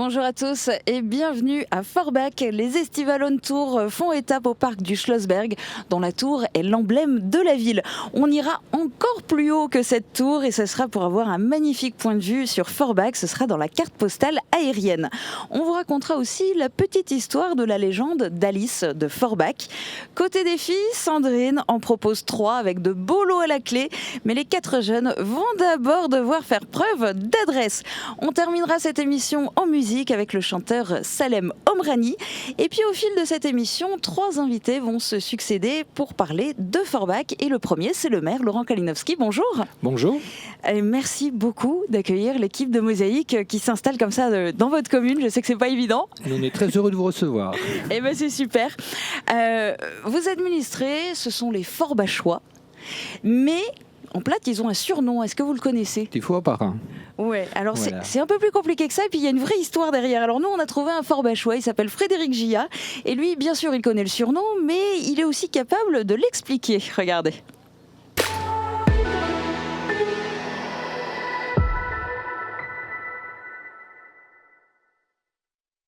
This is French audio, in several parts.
Bonjour à tous et bienvenue à Forbach. Les Estival on Tour font étape au parc du Schlossberg, dont la tour est l'emblème de la ville. On ira encore plus haut que cette tour et ce sera pour avoir un magnifique point de vue sur Forbach. Ce sera dans la carte postale aérienne. On vous racontera aussi la petite histoire de la légende d'Alice de Forbach. Côté des filles, Sandrine en propose 3 avec de beaux lots à la clé, mais les 4 jeunes vont d'abord devoir faire preuve d'adresse. On terminera cette émission en musique avec le chanteur Salem Omrani. Et puis au fil de cette émission, 3 invités vont se succéder pour parler de Forbach. Et le premier, c'est le maire Laurent Kalinowski. Bonjour. Bonjour. Et merci beaucoup d'accueillir l'équipe de Mosaïque qui s'installe comme ça dans votre commune. Je sais que c'est pas évident. On est très heureux de vous recevoir. Et ben c'est super. Vous administrez, ce sont les Forbachois. Mais en plate, ils ont un surnom. Est-ce que vous le connaissez ? Des fois par un. Ouais, alors Voilà. c'est un peu plus compliqué que ça, et puis il y a une vraie histoire derrière. Alors nous, on a trouvé un Forbachois, il s'appelle Frédéric Gillat, et lui, bien sûr, il connaît le surnom, mais il est aussi capable de l'expliquer. Regardez.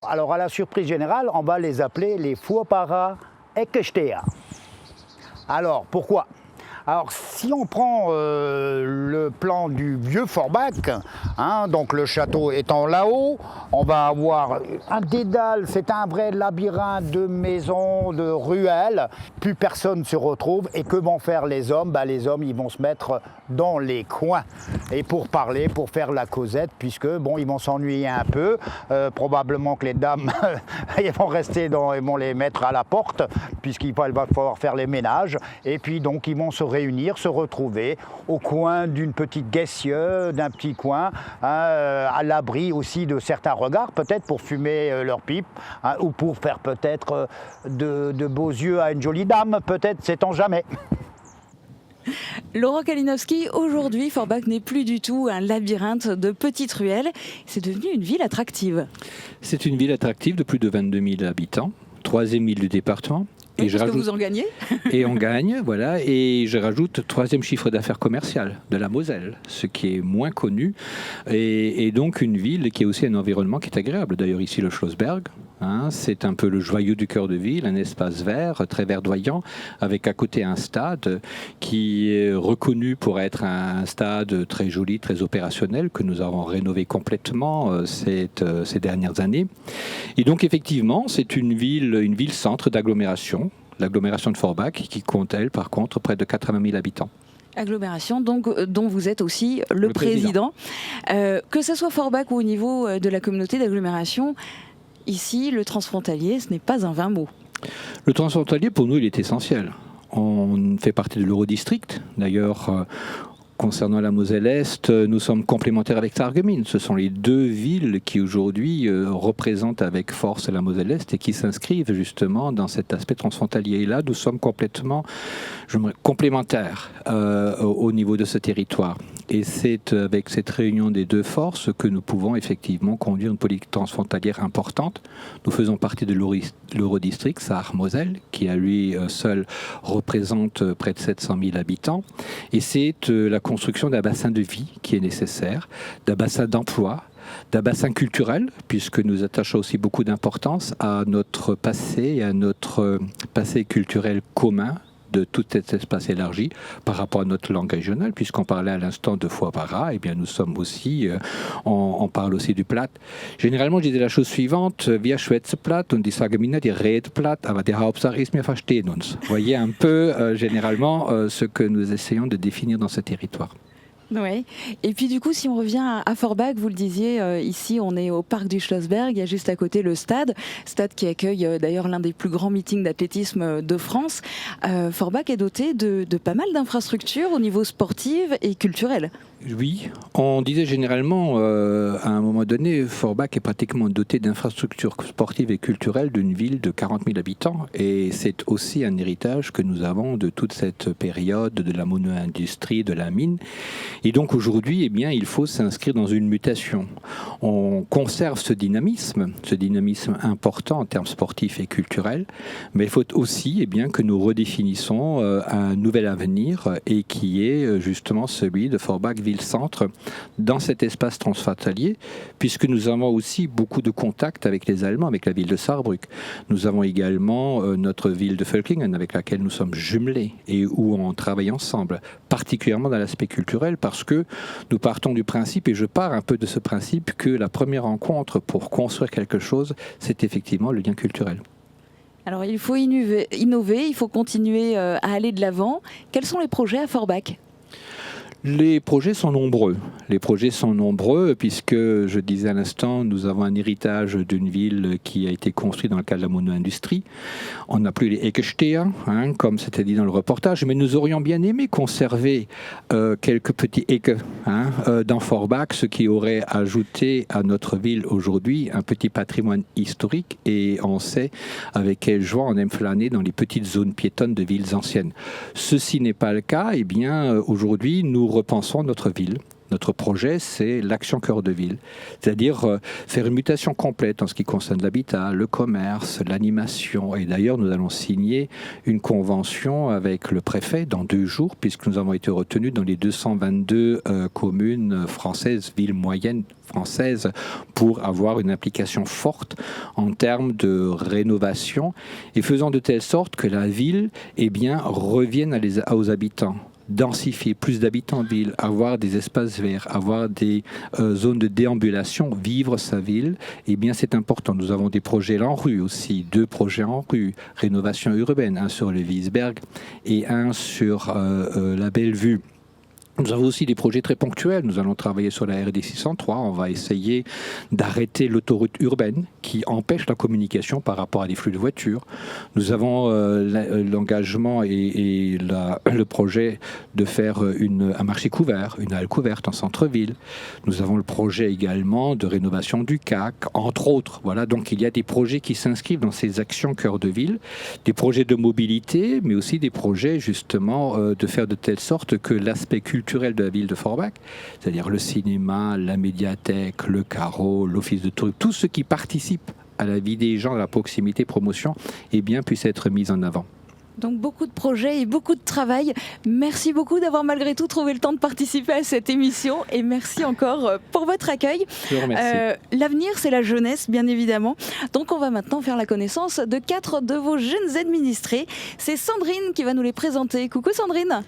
Alors à la surprise générale, on va les appeler les Fuopara Ekechtea. Alors pourquoi ? Alors si on prend le plan du vieux Forbach, donc le château étant là-haut, on va avoir un dédale, c'est un vrai labyrinthe de maisons, de ruelles, plus personne ne se retrouve. Et que vont faire les hommes ? Les hommes, ils vont se mettre dans les coins et pour parler, pour faire la causette, puisque bon, ils vont s'ennuyer un peu. Probablement que les dames ils vont rester ils vont les mettre à la porte, puisqu'il va falloir faire les ménages. Et puis donc ils vont se réunir, se retrouver au coin d'une petite guessieu, d'un petit coin, à l'abri aussi de certains regards, peut-être pour fumer leur pipe, ou pour faire peut-être de beaux yeux à une jolie dame, peut-être, sait-on jamais. Laurent Kalinowski, aujourd'hui, Forbach n'est plus du tout un labyrinthe de petites ruelles. C'est devenu une ville attractive. C'est une ville attractive de plus de 22 000 habitants, 3e ville du département. Et parce que vous en gagnez. Et on gagne, voilà. Et je rajoute 3e chiffre d'affaires commercial de la Moselle, ce qui est moins connu. Et donc une ville qui a aussi un environnement qui est agréable. D'ailleurs ici le Schlossberg, c'est un peu le joyau du cœur de ville, un espace vert, très verdoyant, avec à côté un stade qui est reconnu pour être un stade très joli, très opérationnel, que nous avons rénové complètement ces dernières années. Et donc effectivement, c'est une ville centre d'agglomération. L'agglomération de Forbach, qui compte, elle, par contre, près de 80 000 habitants. Agglomération donc, dont vous êtes aussi le président. Que ce soit Forbach ou au niveau de la communauté d'agglomération, ici, le transfrontalier, ce n'est pas un vain mot. Le transfrontalier, pour nous, il est essentiel. On fait partie de l'Eurodistrict. D'ailleurs, concernant la Moselle-Est, nous sommes complémentaires avec Sarreguemines. Ce sont les 2 villes qui aujourd'hui représentent avec force la Moselle-Est et qui s'inscrivent justement dans cet aspect transfrontalier. Et là, nous sommes complètement complémentaires au niveau de ce territoire. Et c'est avec cette réunion des 2 forces que nous pouvons effectivement conduire une politique transfrontalière importante. Nous faisons partie de l'Eurodistrict, Sarre-Moselle, qui à lui seul représente près de 700 000 habitants. Et c'est la construction d'un bassin de vie qui est nécessaire, d'un bassin d'emploi, d'un bassin culturel, puisque nous attachons aussi beaucoup d'importance à notre passé et à notre passé culturel commun de tout cet espace élargi par rapport à notre langue régionale, puisqu'on parlait à l'instant de Fuopara, et bien nous sommes aussi, on parle aussi du Platt. Généralement, je disais la chose suivante: wir schwätzen Platt und die Sarregueminer, die reden Platt, aber die Hauptsache ist, wir verstehen uns. Vous voyez un peu, généralement, ce que nous essayons de définir dans ce territoire. Oui. Et puis du coup, si on revient à Forbach, vous le disiez, ici on est au parc du Schlossberg, il y a juste à côté le stade qui accueille d'ailleurs l'un des plus grands meetings d'athlétisme de France. Forbach est doté de pas mal d'infrastructures au niveau sportif et culturel. Oui, on disait généralement, à un moment donné, Forbach est pratiquement doté d'infrastructures sportives et culturelles d'une ville de 40 000 habitants. Et c'est aussi un héritage que nous avons de toute cette période de la mono-industrie, de la mine. Et donc aujourd'hui, eh bien, il faut s'inscrire dans une mutation. On conserve ce dynamisme important en termes sportifs et culturels, mais il faut aussi que nous redéfinissons un nouvel avenir et qui est justement celui de Forbach ville ville-centre dans cet espace transfrontalier, puisque nous avons aussi beaucoup de contacts avec les Allemands, avec la ville de Saarbrück. Nous avons également notre ville de Völklingen avec laquelle nous sommes jumelés et où on travaille ensemble, particulièrement dans l'aspect culturel, parce que nous partons du principe, et je pars un peu de ce principe, que la première rencontre pour construire quelque chose, c'est effectivement le lien culturel. Alors il faut innover, il faut continuer à aller de l'avant. Quels sont les projets à Forbach ? Les projets sont nombreux. Les projets sont nombreux puisque, je disais à l'instant, nous avons un héritage d'une ville qui a été construite dans le cadre de la mono-industrie. On n'a plus les Eckesteher, comme c'était dit dans le reportage, mais nous aurions bien aimé conserver quelques petits Ecke dans Forbach, ce qui aurait ajouté à notre ville aujourd'hui un petit patrimoine historique, et on sait avec quelle joie on aime flâner dans les petites zones piétonnes de villes anciennes. Ceci n'est pas le cas, et bien aujourd'hui nous repensons notre ville. Notre projet, c'est l'action cœur de ville, c'est-à-dire faire une mutation complète en ce qui concerne l'habitat, le commerce, l'animation. Et d'ailleurs, nous allons signer une convention avec le préfet dans 2 jours, puisque nous avons été retenus dans les 222 communes françaises, villes moyennes françaises, pour avoir une implication forte en termes de rénovation, et faisant de telle sorte que la ville revienne aux habitants. Densifier, plus d'habitants en ville, avoir des espaces verts, avoir des zones de déambulation, vivre sa ville, c'est important. Nous avons des projets en rue aussi, 2 projets en rue, rénovation urbaine, un sur le Wiesberg et un sur la Bellevue. Nous avons aussi des projets très ponctuels. Nous allons travailler sur la RD 603. On va essayer d'arrêter l'autoroute urbaine qui empêche la communication par rapport à des flux de voitures. Nous avons l'engagement et le projet de faire un marché couvert, une halle couverte en centre-ville. Nous avons le projet également de rénovation du CAC, entre autres. Voilà, donc il y a des projets qui s'inscrivent dans ces actions cœur de ville, des projets de mobilité, mais aussi des projets justement de faire de telle sorte que l'aspect culturel de la ville de Forbach, c'est-à-dire le cinéma, la médiathèque, le carreau, l'office de tourisme, tout ce qui participe à la vie des gens, à la proximité, promotion, puisse être mis en avant. Donc beaucoup de projets et beaucoup de travail. Merci beaucoup d'avoir malgré tout trouvé le temps de participer à cette émission, et merci encore pour votre accueil. Je vous remercie. L'avenir, c'est la jeunesse, bien évidemment. Donc on va maintenant faire la connaissance de 4 de vos jeunes administrés. C'est Sandrine qui va nous les présenter. Coucou Sandrine.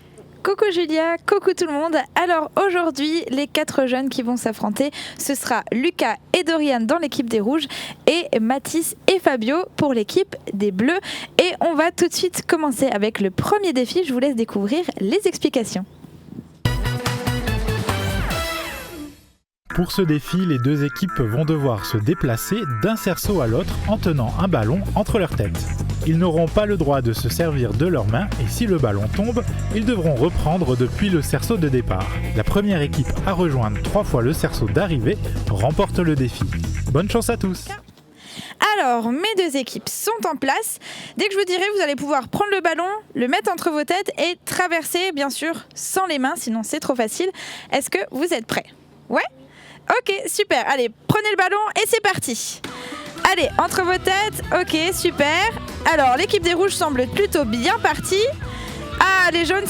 Coucou Julia, coucou tout le monde. Alors aujourd'hui, les 4 jeunes qui vont s'affronter, ce sera Lucas et Dorian dans l'équipe des Rouges et Mathis et Fabio pour l'équipe des Bleus. Et on va tout de suite commencer avec le premier défi. Je vous laisse découvrir les explications. Pour ce défi, les 2 équipes vont devoir se déplacer d'un cerceau à l'autre en tenant un ballon entre leurs têtes. Ils n'auront pas le droit de se servir de leurs mains, et si le ballon tombe, ils devront reprendre depuis le cerceau de départ. La première équipe à rejoindre 3 fois le cerceau d'arrivée remporte le défi. Bonne chance à tous! Alors, mes 2 équipes sont en place. Dès que je vous dirai, vous allez pouvoir prendre le ballon, le mettre entre vos têtes et traverser, bien sûr, sans les mains, sinon c'est trop facile. Est-ce que vous êtes prêts? Ouais? Ok, super. Allez, prenez le ballon et c'est parti. Allez, entre vos têtes. Ok, super. Alors, l'équipe des Rouges semble plutôt bien partie. Ah, les jaunes,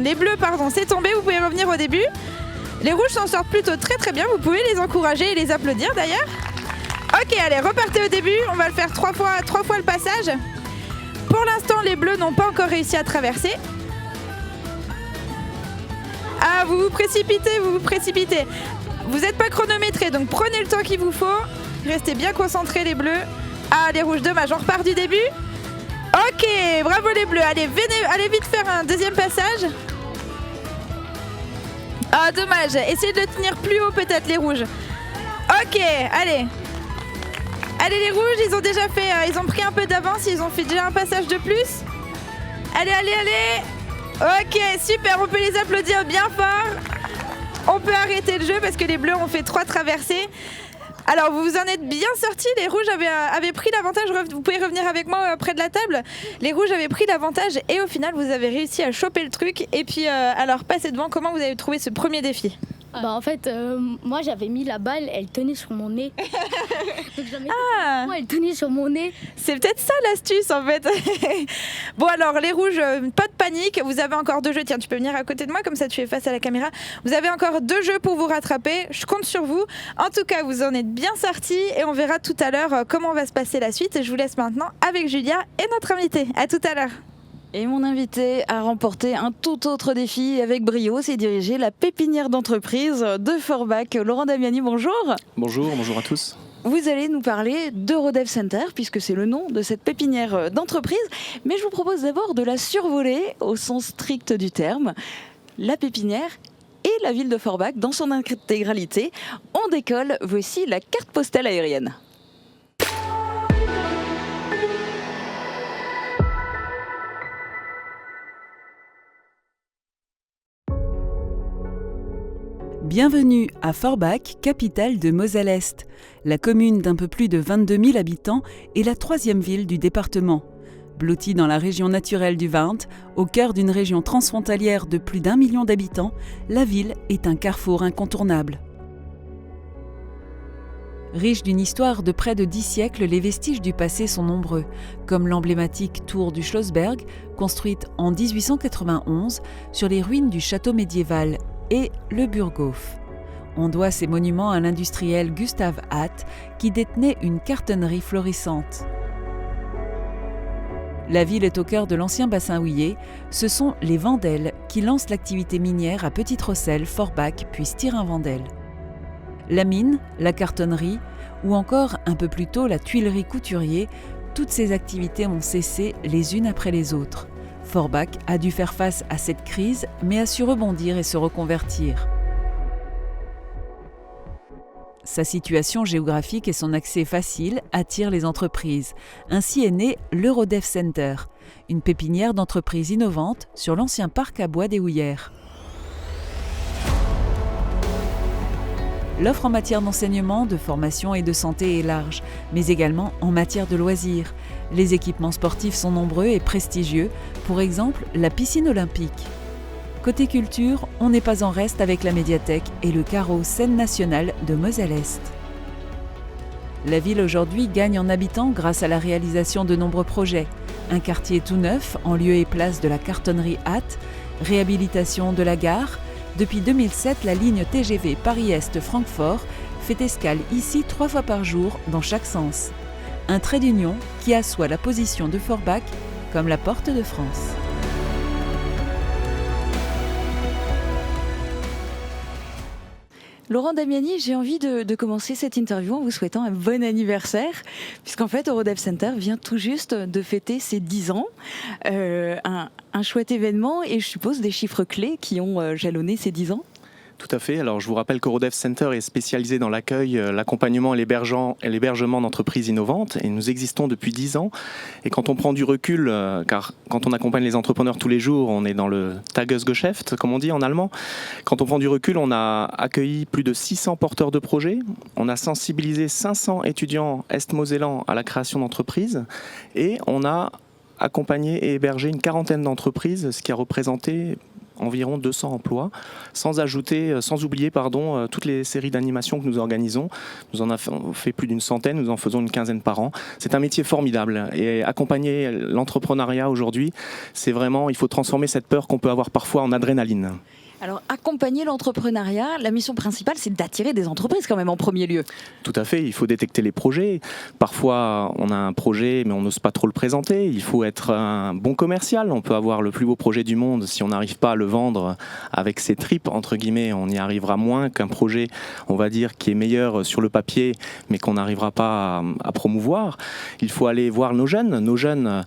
les bleus, pardon, c'est tombé. Vous pouvez revenir au début. Les Rouges s'en sortent plutôt très très bien. Vous pouvez les encourager et les applaudir d'ailleurs. Ok, allez, repartez au début. On va le faire 3 fois le passage. Pour l'instant, les bleus n'ont pas encore réussi à traverser. Ah, vous vous précipitez. Vous n'êtes pas chronométré, donc prenez le temps qu'il vous faut. Restez bien concentrés les bleus. Ah, les rouges, dommage, on repart du début. Ok, bravo les bleus. Allez, allez vite faire un deuxième passage. Ah, dommage. Essayez de le tenir plus haut peut-être les rouges. Ok, allez. Allez les rouges, ils ont déjà fait, ils ont pris un peu d'avance, ils ont fait déjà un passage de plus. Allez. Ok, super, on peut les applaudir bien fort. On peut arrêter le jeu parce que les bleus ont fait 3 traversées. Alors vous vous en êtes bien sortis, les rouges avaient pris l'avantage, vous pouvez revenir avec moi près de la table. Les rouges avaient pris l'avantage et au final vous avez réussi à choper le truc. Et puis alors passez devant, comment vous avez trouvé ce premier défi ? En fait, moi j'avais mis la balle, elle tenait sur mon nez. Donc j'en mettais moi, elle tenait sur mon nez. C'est peut-être ça l'astuce en fait. Bon alors les rouges, pas de panique, vous avez encore 2 jeux. Tiens, tu peux venir à côté de moi, comme ça tu es face à la caméra. Vous avez encore 2 jeux pour vous rattraper, je compte sur vous. En tout cas, vous en êtes bien sortis et on verra tout à l'heure comment va se passer la suite. Je vous laisse maintenant avec Julia et notre invité. À tout à l'heure. Et mon invité a remporté un tout autre défi avec brio, c'est diriger la pépinière d'entreprise de Forbach. Laurent Damiani, bonjour. Bonjour à tous. Vous allez nous parler d'Eurodev Center, puisque c'est le nom de cette pépinière d'entreprise. Mais je vous propose d'abord de la survoler au sens strict du terme. La pépinière et la ville de Forbach dans son intégralité. On décolle, voici la carte postale aérienne. Bienvenue à Forbach, capitale de Moselle-Est. La commune d'un peu plus de 22 000 habitants est la 3e ville du département. Blottie dans la région naturelle du Warnt, au cœur d'une région transfrontalière de plus d'1 million d'habitants, la ville est un carrefour incontournable. Riche d'une histoire de près de 10 siècles, les vestiges du passé sont nombreux, comme l'emblématique tour du Schlossberg, construite en 1891 sur les ruines du château médiéval, et le Burghof. On doit ces monuments à l'industriel Gustav Hatt, qui détenait une cartonnerie florissante. La ville est au cœur de l'ancien bassin houiller. Ce sont les Vendel qui lancent l'activité minière à Petite-Rosselle, Forbach puis Stirin-Vendel. La mine, la cartonnerie ou encore un peu plus tôt la tuilerie couturier, toutes ces activités ont cessé les unes après les autres. Forbach a dû faire face à cette crise, mais a su rebondir et se reconvertir. Sa situation géographique et son accès facile attirent les entreprises. Ainsi est né l'Eurodev Center, une pépinière d'entreprises innovantes sur l'ancien parc à bois des Houillères. L'offre en matière d'enseignement, de formation et de santé est large, mais également en matière de loisirs. Les équipements sportifs sont nombreux et prestigieux, pour exemple la piscine olympique. Côté culture, on n'est pas en reste avec la médiathèque et le carreau Scène nationale de Moselle-Est. La ville aujourd'hui gagne en habitants grâce à la réalisation de nombreux projets. Un quartier tout neuf en lieu et place de la cartonnerie Hatt, réhabilitation de la gare. Depuis 2007, la ligne TGV Paris-Est-Francfort fait escale ici 3 fois par jour dans chaque sens. Un trait d'union qui assoit la position de Forbach comme la porte de France. Laurent Damiani, j'ai envie de commencer cette interview en vous souhaitant un bon anniversaire, puisqu'en fait Eurodev Center vient tout juste de fêter ses 10 ans. Un chouette événement et je suppose des chiffres clés qui ont jalonné ces 10 ans. Tout à fait. Alors, je vous rappelle qu'Eurodev Center est spécialisé dans l'accueil, l'accompagnement et l'hébergement d'entreprises innovantes. Et nous existons depuis 10 ans. Et quand on prend du recul, car quand on accompagne les entrepreneurs tous les jours, on est dans le Tagesgeschäft, comme on dit en allemand. Quand on prend du recul, on a accueilli plus de 600 porteurs de projets. On a sensibilisé 500 étudiants est-mosellans à la création d'entreprises. Et on a accompagné et hébergé une quarantaine d'entreprises, ce qui a représenté environ 200 emplois, sans oublier toutes les séries d'animations que nous organisons. Nous en avons fait plus d'une centaine, nous en faisons une quinzaine par an. C'est un métier formidable et accompagner l'entrepreneuriat aujourd'hui, c'est vraiment, il faut transformer cette peur qu'on peut avoir parfois en adrénaline. Alors, accompagner l'entrepreneuriat, la mission principale, c'est d'attirer des entreprises quand même en premier lieu. Tout à fait, il faut détecter les projets. Parfois, on a un projet, mais on n'ose pas trop le présenter. Il faut être un bon commercial. On peut avoir le plus beau projet du monde. Si on n'arrive pas à le vendre avec ses tripes, entre guillemets, on y arrivera moins qu'un projet, on va dire, qui est meilleur sur le papier, mais qu'on n'arrivera pas à promouvoir. Il faut aller voir nos jeunes. Nos jeunes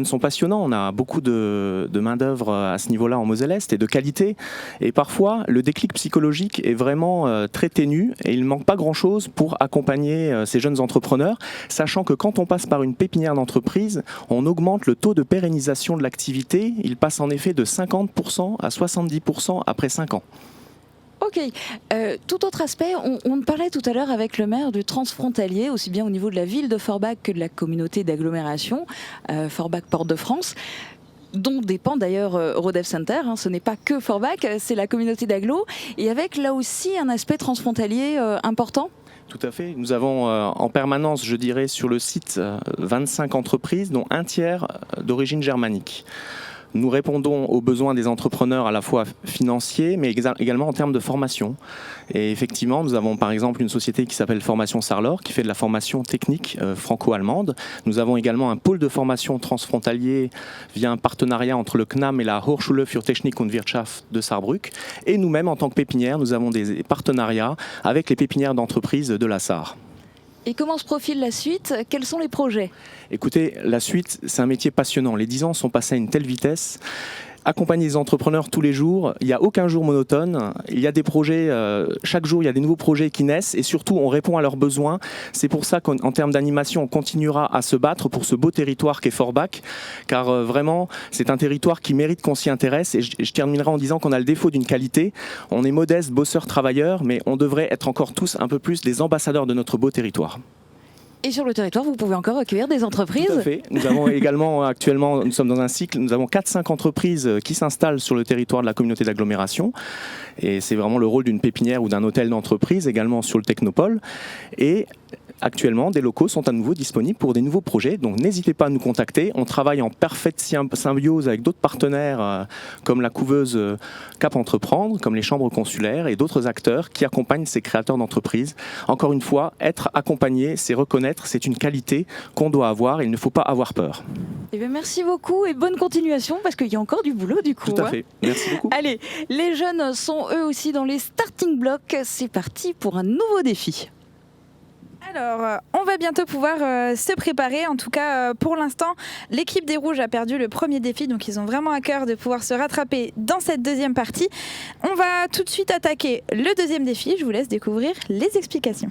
sont passionnants. On a beaucoup de main-d'œuvre à ce niveau-là en Moselle-Est et de qualité. Et parfois, le déclic psychologique est vraiment très ténu et il ne manque pas grand-chose pour accompagner ces jeunes entrepreneurs, sachant que quand on passe par une pépinière d'entreprise, on augmente le taux de pérennisation de l'activité. Il passe en effet de 50% à 70% après 5 ans. Ok. Tout autre aspect, on parlait tout à l'heure avec le maire du transfrontalier, aussi bien au niveau de la ville de Forbach que de la communauté d'agglomération, Forbach Porte de France. dont dépend d'ailleurs Eurodev Center. Ce n'est pas que Forbach, c'est la communauté d'agglo, et avec là aussi un aspect transfrontalier important. Tout à fait. Nous avons en permanence, je dirais, sur le site 25 entreprises, dont un tiers d'origine germanique. Nous répondons aux besoins des entrepreneurs à la fois financiers, mais également en termes de formation. Et effectivement, nous avons par exemple une société qui s'appelle Formation Sarlor, qui fait de la formation technique franco-allemande. Nous avons également un pôle de formation transfrontalier via un partenariat entre le CNAM et la Hochschule für Technik und Wirtschaft de Saarbrück. Et nous-mêmes, en tant que pépinière, nous avons des partenariats avec les pépinières d'entreprises de la Sarre. Et comment se profile la suite? Quels sont les projets? Écoutez, la suite, c'est un métier passionnant. Les 10 ans sont passés à une telle vitesse. Accompagner les entrepreneurs tous les jours, il n'y a aucun jour monotone. Il y a des projets, chaque jour, il y a des nouveaux projets qui naissent et surtout, on répond à leurs besoins. C'est pour ça qu'en termes d'animation, on continuera à se battre pour ce beau territoire qu'est Forbach, car vraiment, c'est un territoire qui mérite qu'on s'y intéresse. Et je terminerai en disant qu'on a le défaut d'une qualité. On est modeste, bosseurs, travailleurs, mais on devrait être encore tous un peu plus des ambassadeurs de notre beau territoire. Et sur le territoire, vous pouvez encore accueillir des entreprises? Tout à fait. Nous avons également actuellement, nous sommes dans un cycle, nous avons 4-5 entreprises qui s'installent sur le territoire de la communauté d'agglomération. Et c'est vraiment le rôle d'une pépinière ou d'un hôtel d'entreprise, également sur le Technopole. Et actuellement, des locaux sont à nouveau disponibles pour des nouveaux projets. Donc n'hésitez pas à nous contacter. On travaille en parfaite symbiose avec d'autres partenaires comme la couveuse Cap Entreprendre, comme les chambres consulaires et d'autres acteurs qui accompagnent ces créateurs d'entreprises. Encore une fois, être accompagné, c'est reconnaître, c'est une qualité qu'on doit avoir et il ne faut pas avoir peur. Eh bien, merci beaucoup et bonne continuation parce qu'il y a encore du boulot du coup. Tout à fait. Merci beaucoup. Allez, les jeunes sont eux aussi dans les starting blocks. C'est parti pour un nouveau défi. Alors, on va bientôt pouvoir se préparer. En tout cas, pour l'instant, l'équipe des Rouges a perdu le premier défi. Donc, ils ont vraiment à cœur de pouvoir se rattraper dans cette deuxième partie. On va tout de suite attaquer le deuxième défi. Je vous laisse découvrir les explications.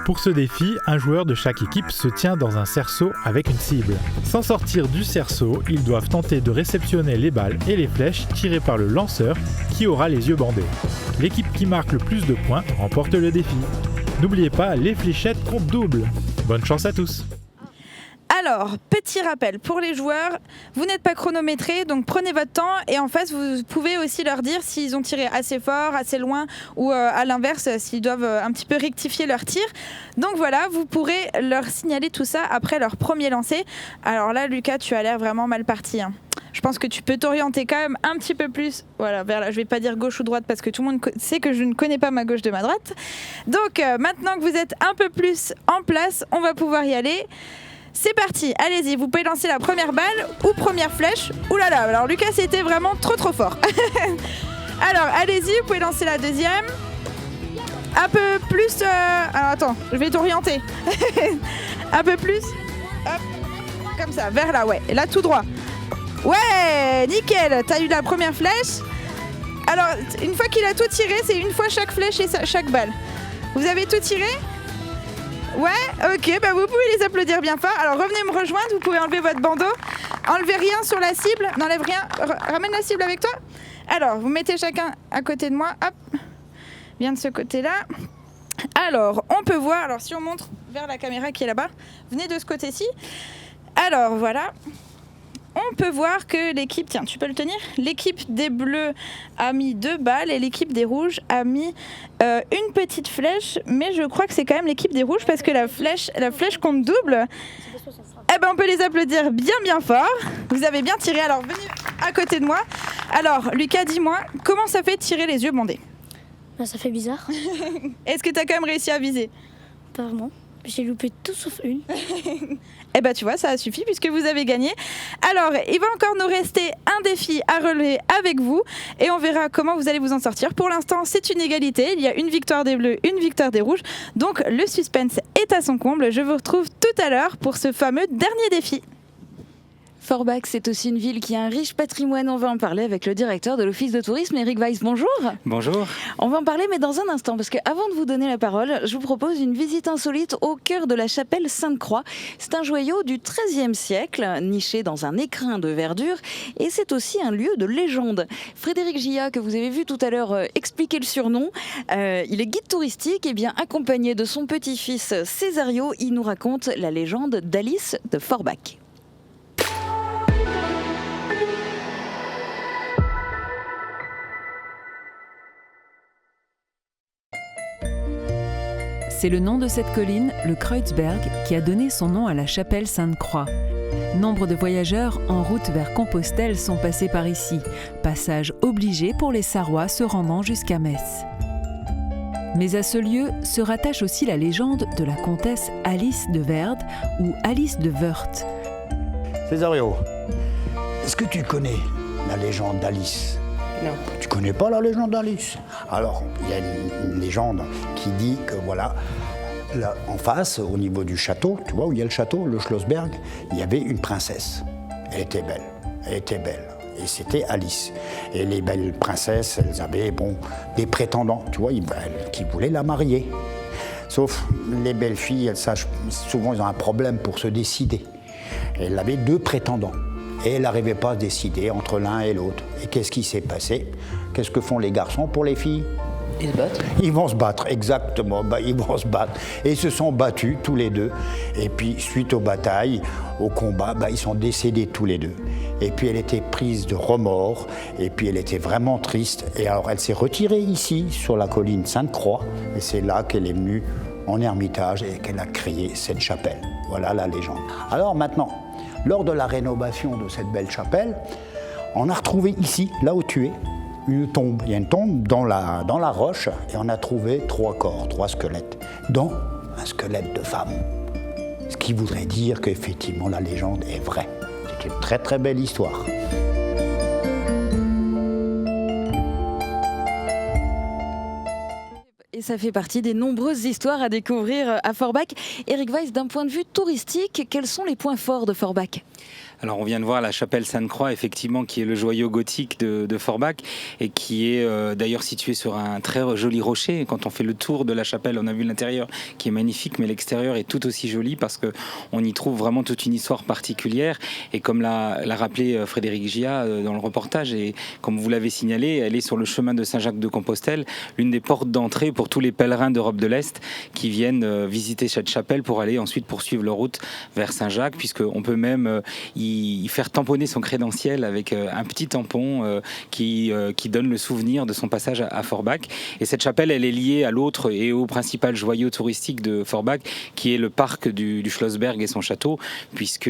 Pour ce défi, un joueur de chaque équipe se tient dans un cerceau avec une cible. Sans sortir du cerceau, ils doivent tenter de réceptionner les balles et les flèches tirées par le lanceur qui aura les yeux bandés. L'équipe qui marque le plus de points remporte le défi. N'oubliez pas, les fléchettes comptent double. Bonne chance à tous! Alors, petit rappel pour les joueurs, vous n'êtes pas chronométrés, donc prenez votre temps et en face, vous pouvez aussi leur dire s'ils ont tiré assez fort, assez loin ou à l'inverse, s'ils doivent un petit peu rectifier leur tir. Donc voilà, vous pourrez leur signaler tout ça après leur premier lancer. Alors là, Lucas, tu as l'air vraiment mal parti. Je pense que tu peux t'orienter quand même un petit peu plus, voilà, vers là. Je vais pas dire gauche ou droite parce que tout le monde sait que je ne connais pas ma gauche de ma droite. Donc maintenant que vous êtes un peu plus en place, on va pouvoir y aller. C'est parti, allez-y, vous pouvez lancer la première balle ou première flèche. Ouh là là, alors Lucas c'était vraiment trop fort. Alors allez-y, vous pouvez lancer la deuxième. Un peu plus... Alors attends, je vais t'orienter. Un peu plus. Hop, comme ça, vers là, ouais. Et là tout droit. Ouais, nickel, t'as eu la première flèche. Alors, une fois qu'il a tout tiré, c'est une fois chaque flèche et chaque balle. Vous avez tout tiré ? Ouais, ok, bah vous pouvez les applaudir bien fort. Alors revenez me rejoindre, vous pouvez enlever votre bandeau. Enlevez rien sur la cible, n'enlève rien. Ramène la cible avec toi. Alors, vous mettez chacun à côté de moi. Hop, viens de ce côté-là. Alors, on peut voir, alors si on montre vers la caméra qui est là-bas, venez de ce côté-ci. Alors, voilà. On peut voir que l'équipe, tiens, tu peux le tenir. L'équipe des bleus a mis 2 balles et l'équipe des rouges a mis une petite flèche. Mais je crois que c'est quand même l'équipe des rouges parce que la flèche compte double. Eh ben, on peut les applaudir bien fort. Vous avez bien tiré. Alors, venez à côté de moi. Alors, Lucas, dis-moi, comment ça fait de tirer les yeux bandés ? Ben, ça fait bizarre. Est-ce que tu as quand même réussi à viser ? Pas vraiment. J'ai loupé tout sauf une. Eh ben tu vois, ça a suffi puisque vous avez gagné. Alors, il va encore nous rester un défi à relever avec vous et on verra comment vous allez vous en sortir. Pour l'instant, c'est une égalité. Il y a une victoire des bleus, une victoire des rouges. Donc, le suspense est à son comble. Je vous retrouve tout à l'heure pour ce fameux dernier défi. Forbach, c'est aussi une ville qui a un riche patrimoine. On va en parler avec le directeur de l'Office de tourisme, Eric Weiss. Bonjour. Bonjour. On va en parler, mais dans un instant, parce qu'avant de vous donner la parole, je vous propose une visite insolite au cœur de la chapelle Sainte-Croix. C'est un joyau du XIIIe siècle, niché dans un écrin de verdure, et c'est aussi un lieu de légende. Frédéric Gillat, que vous avez vu tout à l'heure expliquer le surnom, il est guide touristique, et bien accompagné de son petit-fils Césario, il nous raconte la légende d'Alice de Forbach. C'est le nom de cette colline, le Kreuzberg, qui a donné son nom à la chapelle Sainte-Croix. Nombre de voyageurs en route vers Compostelle sont passés par ici, passage obligé pour les Sarrois se rendant jusqu'à Metz. Mais à ce lieu se rattache aussi la légende de la comtesse Alice de Verde ou Alice de Wörth. Césario, est-ce que tu connais la légende d'Alice ? Non. Tu connais pas la légende d'Alice ? Alors, il y a une légende qui dit que voilà, là, en face, au niveau du château, tu vois où il y a le château, le Schlossberg, il y avait une princesse. Elle était belle. Et c'était Alice. Et les belles princesses, elles avaient des prétendants, tu vois, qui voulaient la marier. Sauf les belles filles, souvent, elles ont un problème pour se décider. Elle avait 2 prétendants. Et elle n'arrivait pas à se décider entre l'un et l'autre. Et qu'est-ce qui s'est passé ? Qu'est-ce que font les garçons pour les filles ? Ils se battent ? Ils vont se battre, exactement. Ils vont se battre. Et ils se sont battus tous les deux. Et puis, suite aux batailles, au combat, ils sont décédés tous les deux. Et puis, elle était prise de remords. Et puis, elle était vraiment triste. Et alors, elle s'est retirée ici, sur la colline Sainte-Croix. Et c'est là qu'elle est venue en ermitage et qu'elle a créé cette chapelle. Voilà la légende. Alors maintenant, lors de la rénovation de cette belle chapelle, on a retrouvé ici, là où tu es, une tombe. Il y a une tombe dans la roche et on a trouvé 3 corps, 3 squelettes, dont un squelette de femme. Ce qui voudrait dire qu'effectivement la légende est vraie. C'est une très très belle histoire. Et ça fait partie des nombreuses histoires à découvrir à Forbach. Eric Weiss, d'un point de vue touristique, quels sont les points forts de Forbach ? Alors on vient de voir la chapelle Sainte-Croix, effectivement, qui est le joyau gothique de Forbach et qui est d'ailleurs situé sur un très joli rocher. Quand on fait le tour de la chapelle, on a vu l'intérieur qui est magnifique, mais l'extérieur est tout aussi joli parce qu'on y trouve vraiment toute une histoire particulière. Et comme l'a rappelé Frédéric Gillat dans le reportage, et comme vous l'avez signalé, elle est sur le chemin de Saint-Jacques-de-Compostelle, l'une des portes d'entrée pour tous les pèlerins d'Europe de l'Est qui viennent visiter cette chapelle pour aller ensuite poursuivre leur route vers Saint-Jacques, puisqu'on peut même y faire tamponner son crédentiel avec un petit tampon qui donne le souvenir de son passage à Forbach. Et cette chapelle, elle est liée à l'autre et au principal joyau touristique de Forbach, qui est le parc du Schlossberg et son château, puisque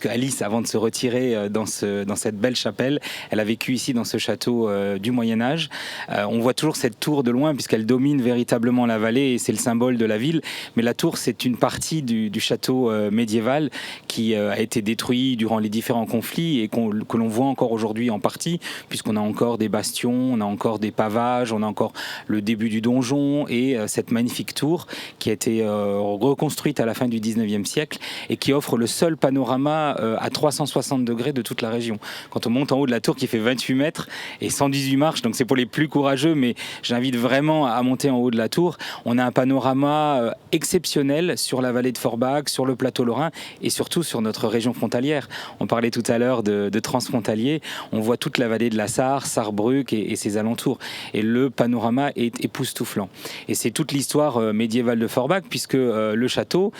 Alice, avant de se retirer dans cette belle chapelle, elle a vécu ici dans ce château du Moyen-Âge. On voit toujours cette tour de loin, puisqu'elle domine véritablement la vallée et c'est le symbole de la ville. Mais la tour, c'est une partie du château médiéval qui a été détruit durant les différents conflits et que l'on voit encore aujourd'hui en partie, puisqu'on a encore des bastions, on a encore des pavages, on a encore le début du donjon et cette magnifique tour qui a été reconstruite à la fin du 19e siècle et qui offre le seul panorama à 360 degrés de toute la région. Quand on monte en haut de la tour qui fait 28 mètres et 118 marches, donc c'est pour les plus courageux, mais j'invite vraiment à monter en haut de la tour, on a un panorama exceptionnel sur la vallée de Forbach, sur le plateau lorrain et surtout sur notre région frontalière. On parlait tout à l'heure de transfrontalier, on voit toute la vallée de la Sarre, Sarrebruck et ses alentours. Et le panorama est époustouflant. Et c'est toute l'histoire médiévale de Forbach, puisque le château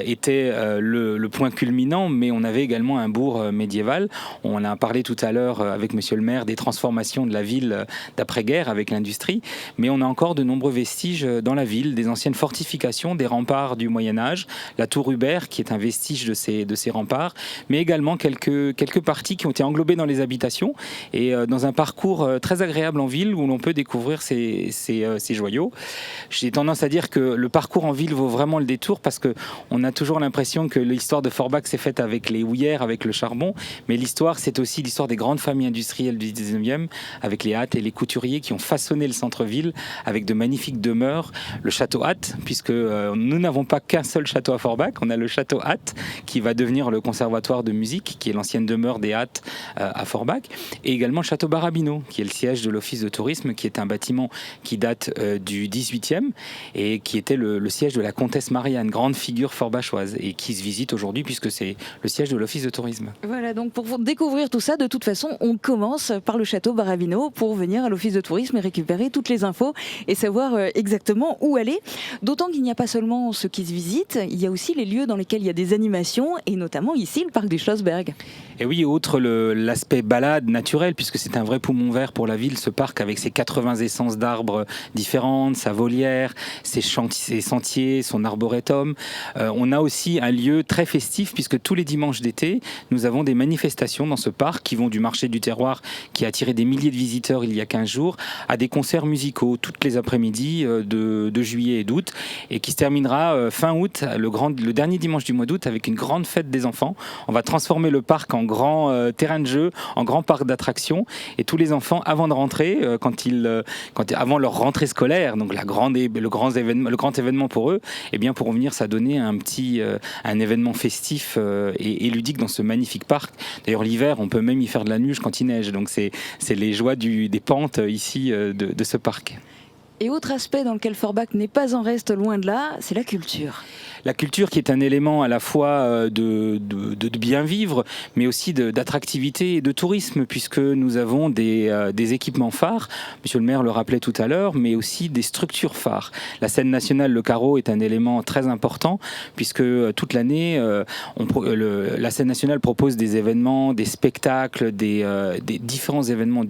était le point culminant, mais on avait également un bourg médiéval. On a parlé tout à l'heure avec monsieur le maire des transformations de la ville d'après-guerre avec l'industrie, mais on a encore de nombreux vestiges dans la ville, des anciennes fortifications, des remparts du Moyen-Âge, la tour Hubert qui est un vestige de ces remparts, mais également quelques parties qui ont été englobées dans les habitations et dans un parcours très agréable en ville où l'on peut découvrir ces joyaux. J'ai tendance à dire que le parcours en ville vaut vraiment le détour parce qu'on a toujours l'impression que l'histoire de Forbach s'est faite avec les houillères, avec le charbon, mais l'histoire c'est aussi l'histoire des grandes familles industrielles du 19e avec les Hatt et les couturiers qui ont façonné le centre-ville avec de magnifiques demeures. Le château Hatt, puisque nous n'avons pas qu'un seul château à Forbach, on a le château Hatt qui va devenir le conservatoire de musique, qui est l'ancienne demeure des Hâtes à Forbach, et également le château Barabino, qui est le siège de l'office de tourisme, qui est un bâtiment qui date du 18e et qui était le siège de la comtesse Marianne, grande figure forbachoise, et qui se visite aujourd'hui puisque c'est le siège de l'office de tourisme. Voilà, donc pour découvrir tout ça, de toute façon, on commence par le château Barabino pour venir à l'office de tourisme et récupérer toutes les infos et savoir exactement où aller. D'autant qu'il n'y a pas seulement ce qui se visite, il y a aussi les lieux dans lesquels il y a des animations, et notamment ici le parc du Schlossberg. Et oui, outre l'aspect balade naturelle, puisque c'est un vrai poumon vert pour la ville, ce parc avec ses 80 essences d'arbres différentes, sa volière, ses sentiers, son arboretum. On a aussi un lieu très festif, puisque tous les dimanches d'été, nous avons des manifestations dans ce parc qui vont du marché du terroir, qui a attiré des milliers de visiteurs il y a 15 jours, à des concerts musicaux toutes les après-midi de juillet et d'août, et qui se terminera fin août, le dernier dimanche du mois d'août, avec une grande fête des enfants. On va transformer le parc en grand terrain de jeu, en grand parc d'attractions, et tous les enfants, avant de rentrer, avant leur rentrée scolaire, donc le grand événement pour eux, eh bien pour venir s'adonner à un événement festif et ludique dans ce magnifique parc. D'ailleurs l'hiver, on peut même y faire de la luge quand il neige, donc c'est les joies des pentes ici de ce parc. Et autre aspect dans lequel Forbach n'est pas en reste, loin de là, c'est la culture. La culture qui est un élément à la fois de bien vivre, mais aussi d'attractivité et de tourisme, puisque nous avons des équipements phares, monsieur le maire le rappelait tout à l'heure, mais aussi des structures phares. La scène nationale Le Carreau est un élément très important, puisque toute l'année, la scène nationale propose des événements, des spectacles, des différents événements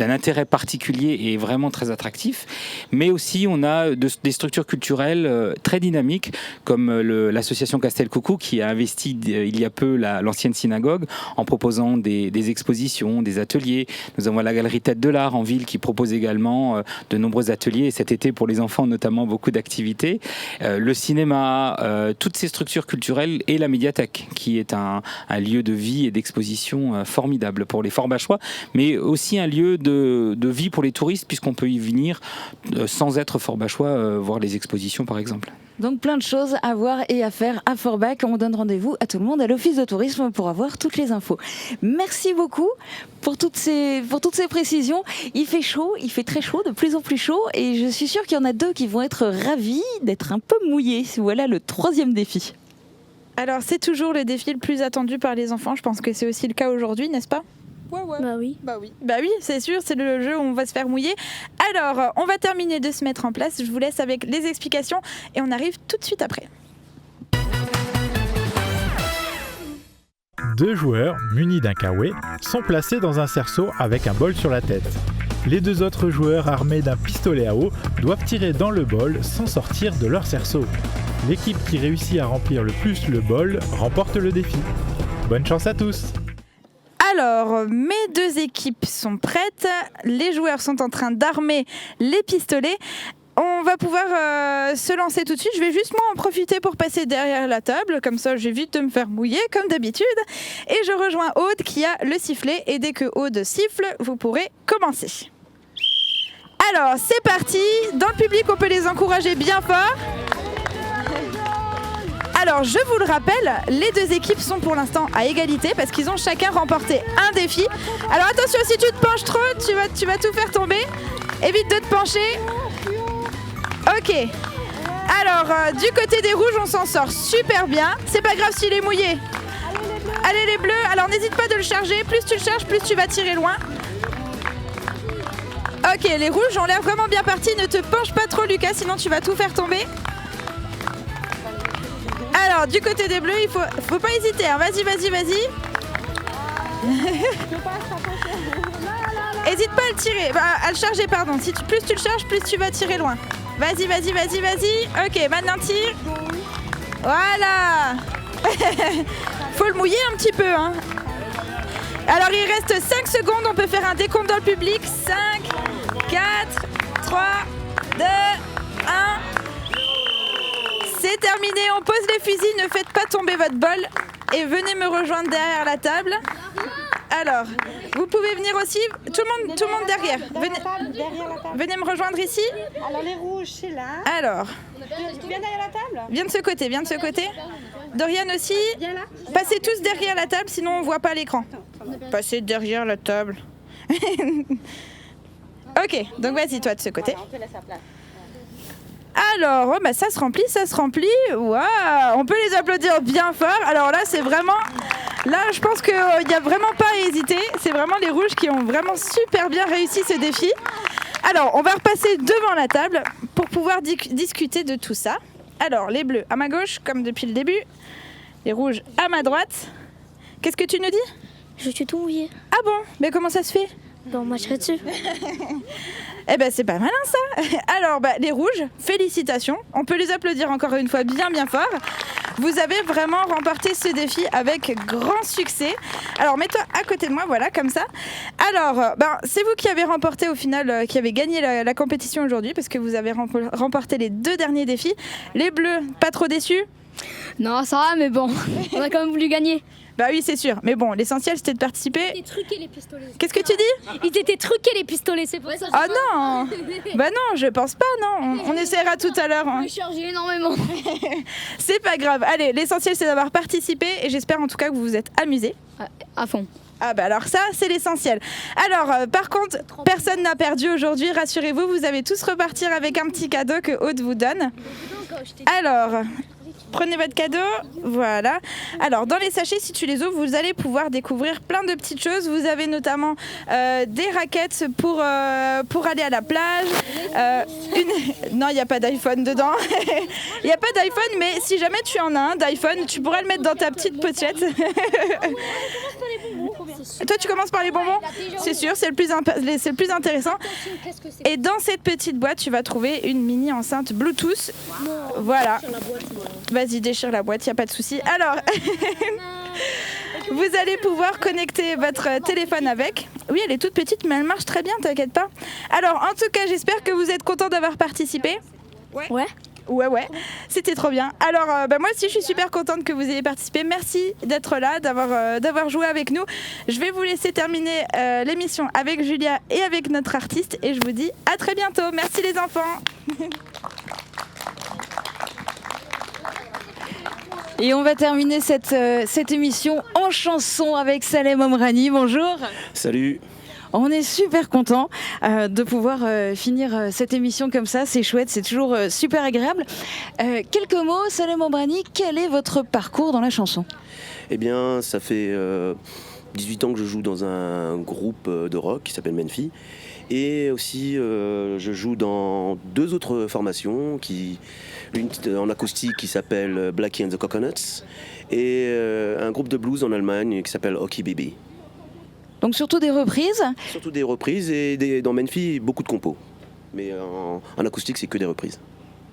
d'un intérêt particulier et vraiment très attractif. Mais aussi, on a des structures culturelles très dynamiques, comme l'association Castelcoucou, qui a investi il y a peu l'ancienne synagogue en proposant des expositions, des ateliers. Nous avons la galerie Tête de l'Art en ville qui propose également de nombreux ateliers, et cet été pour les enfants notamment beaucoup d'activités. Le cinéma, toutes ces structures culturelles, et la médiathèque qui est un lieu de vie et d'exposition formidable pour les Forbachois, mais aussi un lieu de vie pour les touristes, puisqu'on peut y venir sans être Forbachois, voir les expositions par exemple. Donc plein de choses à voir et à faire à Forbach. On donne rendez-vous à tout le monde à l'office de tourisme pour avoir toutes les infos. Merci beaucoup pour toutes ces précisions. Il fait chaud, il fait très chaud, de plus en plus chaud, et je suis sûre qu'il y en a deux qui vont être ravis d'être un peu mouillés. Voilà le 3e défi. Alors c'est toujours le défi le plus attendu par les enfants. Je pense que c'est aussi le cas aujourd'hui, n'est-ce pas ? Ouais. Bah oui, c'est sûr, c'est le jeu où on va se faire mouiller. Alors, on va terminer de se mettre en place. Je vous laisse avec les explications et on arrive tout de suite après. 2 joueurs, munis d'un kawaii, sont placés dans un cerceau avec un bol sur la tête. Les 2 autres joueurs, armés d'un pistolet à eau, doivent tirer dans le bol sans sortir de leur cerceau. L'équipe qui réussit à remplir le plus le bol remporte le défi. Bonne chance à tous! Alors, mes 2 équipes sont prêtes. Les joueurs sont en train d'armer les pistolets. On va pouvoir se lancer tout de suite. Je vais juste moi en profiter pour passer derrière la table. Comme ça, j'évite de me faire mouiller, comme d'habitude. Et je rejoins Aude qui a le sifflet. Et dès que Aude siffle, vous pourrez commencer. Alors, c'est parti. Dans le public, on peut les encourager bien fort. Alors, je vous le rappelle, les 2 équipes sont pour l'instant à égalité parce qu'ils ont chacun remporté un défi. Alors attention, si tu te penches trop, tu vas tout faire tomber. Évite de te pencher. Ok. Alors, du côté des rouges, on s'en sort super bien. C'est pas grave s'il est mouillé. Allez les bleus, alors n'hésite pas de le charger. Plus tu le charges, plus tu vas tirer loin. Ok, les rouges ont l'air vraiment bien partis. Ne te penche pas trop, Lucas, sinon tu vas tout faire tomber. Alors, du côté des bleus, il faut pas hésiter. Hein. Vas-y. Hésite pas à le tirer, à le charger, pardon. Plus tu le charges, plus tu vas tirer loin. Vas-y. Ok, maintenant tire. Voilà. Faut le mouiller un petit peu. Hein. Alors, il reste 5 secondes. On peut faire un décompte dans le public. 5, 4, 3, 2, 1... C'est terminé, on pose les fusils, ne faites pas tomber votre bol et venez me rejoindre derrière la table. Alors, vous pouvez venir aussi, tout le monde derrière. Venez me rejoindre ici. Alors les rouges, c'est là. Alors, Viens derrière la table. Viens de ce côté. Dorian aussi. Passez tous derrière la table, sinon on voit pas l'écran. Passez derrière la table. Ok, donc vas-y toi de ce côté. On te laisse la place. Alors, oh bah ça se remplit. Waouh, on peut les applaudir bien fort. Alors là, c'est vraiment... Là, je pense qu'il n'y a vraiment pas à hésiter. C'est vraiment les rouges qui ont vraiment super bien réussi ce défi. Alors, on va repasser devant la table pour pouvoir discuter de tout ça. Alors, les bleus à ma gauche, comme depuis le début. Les rouges à ma droite. Qu'est-ce que tu nous dis ? Je suis tout mouillée. Ah bon ? Mais comment ça se fait ? Bon, moi je serai dessus. Eh ben c'est pas malin ça. Alors les rouges, félicitations. On peut les applaudir encore une fois bien fort. Vous avez vraiment remporté ce défi avec grand succès. Alors mets-toi à côté de moi, voilà, comme ça. Alors c'est vous qui avez remporté au final, qui avez gagné la compétition aujourd'hui parce que vous avez remporté les 2 derniers défis. Les bleus, pas trop déçus ? Non, ça va, mais bon, on a quand même voulu gagner. Bah oui, c'est sûr. Mais bon, l'essentiel, c'était de participer. Ils étaient truqués les pistolets. Qu'est-ce que tu dis ? Ils étaient truqués les pistolets, c'est pour ça. Ah non. Bah non, je pense pas, non. On essaiera tout à l'heure. On peut charger énormément. C'est pas grave. Allez, l'essentiel, c'est d'avoir participé et j'espère en tout cas que vous vous êtes amusés. À fond. Ah bah alors ça, c'est l'essentiel. Alors, par contre, personne n'a perdu aujourd'hui, rassurez-vous, vous allez tous repartir avec un petit cadeau que Aude vous donne. Alors... Prenez votre cadeau, voilà. Alors dans les sachets, si tu les ouvres, vous allez pouvoir découvrir plein de petites choses. Vous avez notamment des raquettes pour aller à la plage. Non, il n'y a pas d'iPhone dedans. Il n'y a pas d'iPhone, mais si jamais tu en as un d'iPhone, tu pourras le mettre dans ta petite pochette. Toi, tu commences par les bonbons ? C'est sûr, c'est le plus intéressant. Et dans cette petite boîte, tu vas trouver une mini enceinte Bluetooth. Voilà. Vas-y, déchire la boîte, il n'y a pas de souci. Alors, vous allez pouvoir connecter votre téléphone avec. Oui, elle est toute petite, mais elle marche très bien, t'inquiète pas. Alors, en tout cas, j'espère que vous êtes contents d'avoir participé. Ouais. Ouais, c'était trop bien. Alors, moi aussi, je suis super contente que vous ayez participé. Merci d'être là, d'avoir joué avec nous. Je vais vous laisser terminer l'émission avec Julia et avec notre artiste. Et je vous dis à très bientôt. Merci les enfants. Et on va terminer cette émission en chanson avec Salem Omrani. Bonjour. Salut. On est super content de pouvoir finir cette émission comme ça. C'est chouette, c'est toujours super agréable. Quelques mots, Salem Omrani, quel est votre parcours dans la chanson ? Eh bien, ça fait 18 ans que je joue dans un groupe de rock qui s'appelle Menfi. Et aussi, je joue dans 2 autres formations, une en acoustique qui s'appelle Blackie and the Coconuts et un groupe de blues en Allemagne qui s'appelle Hockey Baby. Donc surtout des reprises ? Surtout des reprises et dans Menfi, beaucoup de compos. Mais en acoustique, c'est que des reprises.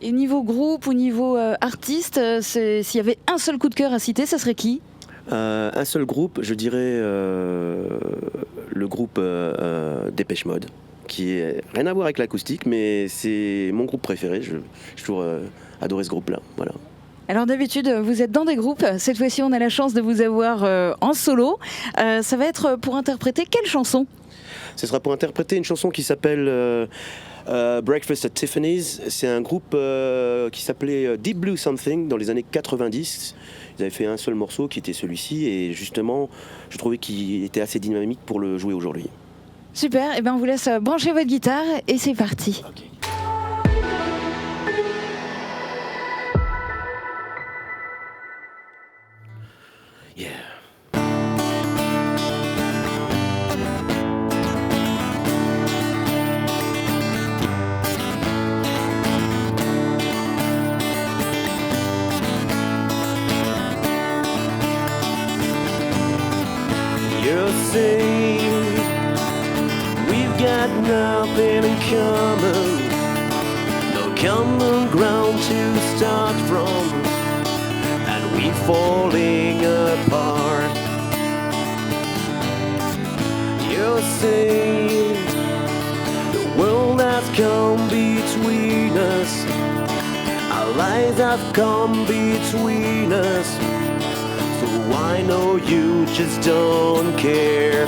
Et niveau groupe ou niveau artiste, s'il y avait un seul coup de cœur à citer, ça serait qui ? Un seul groupe, je dirais le groupe Dépêche Mode, qui n'a rien à voir avec l'acoustique, mais c'est mon groupe préféré. J'ai toujours adoré ce groupe-là. Voilà. Alors d'habitude, vous êtes dans des groupes. Cette fois-ci, on a la chance de vous avoir en solo. Ça va être pour interpréter quelle chanson ? Ce sera pour interpréter une chanson qui s'appelle Breakfast at Tiffany's. C'est un groupe qui s'appelait Deep Blue Something dans les années 90. Ils avaient fait un seul morceau qui était celui-ci et justement, je trouvais qu'il était assez dynamique pour le jouer aujourd'hui. Super, et ben on vous laisse brancher votre guitare et c'est parti. Okay. Yeah. You see, we've got nothing in common, no common ground to start from, and we're falling apart. You see, the world has come between us, our lives have come between us. So I know you just don't care.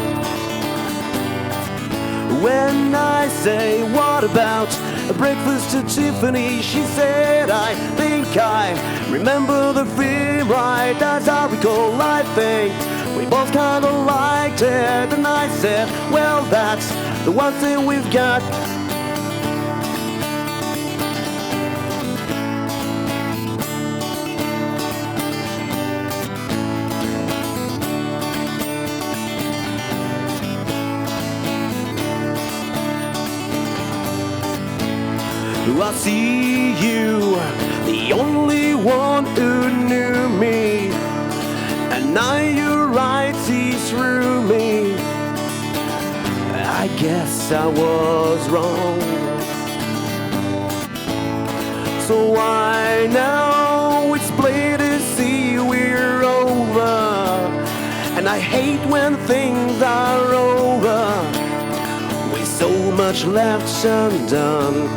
When I say what about breakfast at Tiffany. She said, I think I remember the film right as I recall. I think we both kinda liked it. And I said, well, that's the one thing we've got. I see you, the only one who knew me, and now your eyes see through me. I guess I was wrong. So I know it's plain to see we're over, and I hate when things are over with so much left undone.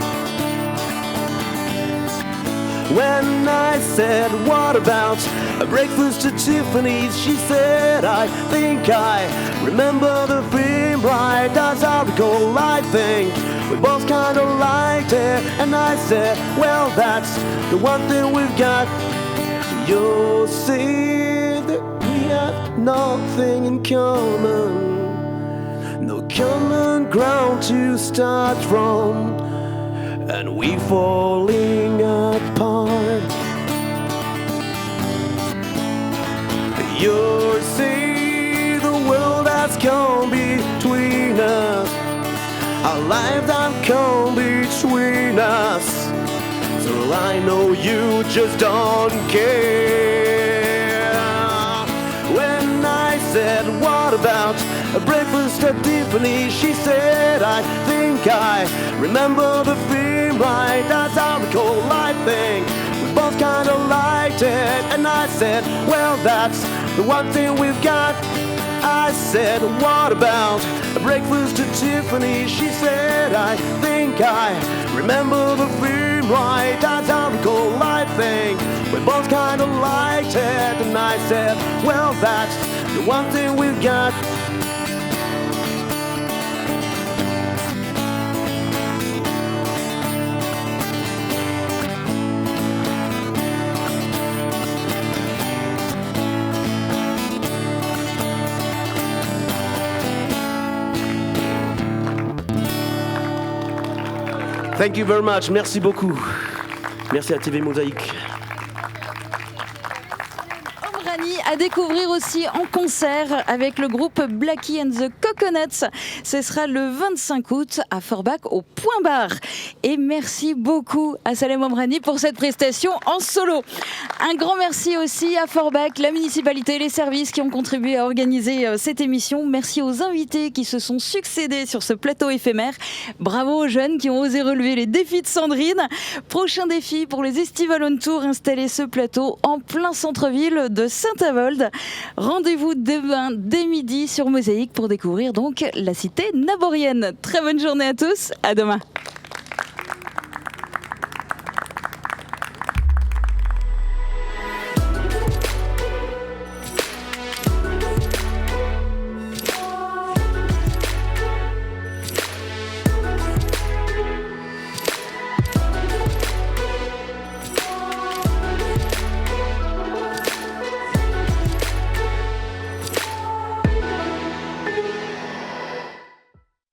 When I said, what about a breakfast at Tiffany's? She said, I think I remember the film right as I recall. I think we both kinda liked it. And I said, well, that's the one thing we've got. You'll see that we have nothing in common, no common ground to start from, and we falling apart. You see, the world has come between us, our lives have come between us. So I know you just don't care. When I said, what about a breakfast at Tiffany? She said, I think I remember the film right as I recall. I think we both kinda liked it. And I said, well, that's the one thing we've got. I said, what about a breakfast at Tiffany? She said, I think I remember the film right as I recall. I think we both kinda liked it. And I said, well, that's the one thing we've got. Thank you very much. Merci beaucoup. Merci à TV Mosaïque. À découvrir aussi en concert avec le groupe Blackie and the Coconuts. Ce sera le 25 août à Forbach au Point Bar. Et merci beaucoup à Salem Omrani pour cette prestation en solo. Un grand merci aussi à Forbach, la municipalité, les services qui ont contribué à organiser cette émission. Merci aux invités qui se sont succédés sur ce plateau éphémère. Bravo aux jeunes qui ont osé relever les défis de Sandrine. Prochain défi pour les Estival on Tour, installer ce plateau en plein centre-ville de Saint-Avold. Rendez-vous demain dès midi sur Mosaïque pour découvrir donc la cité naborienne. Très bonne journée à tous, à demain.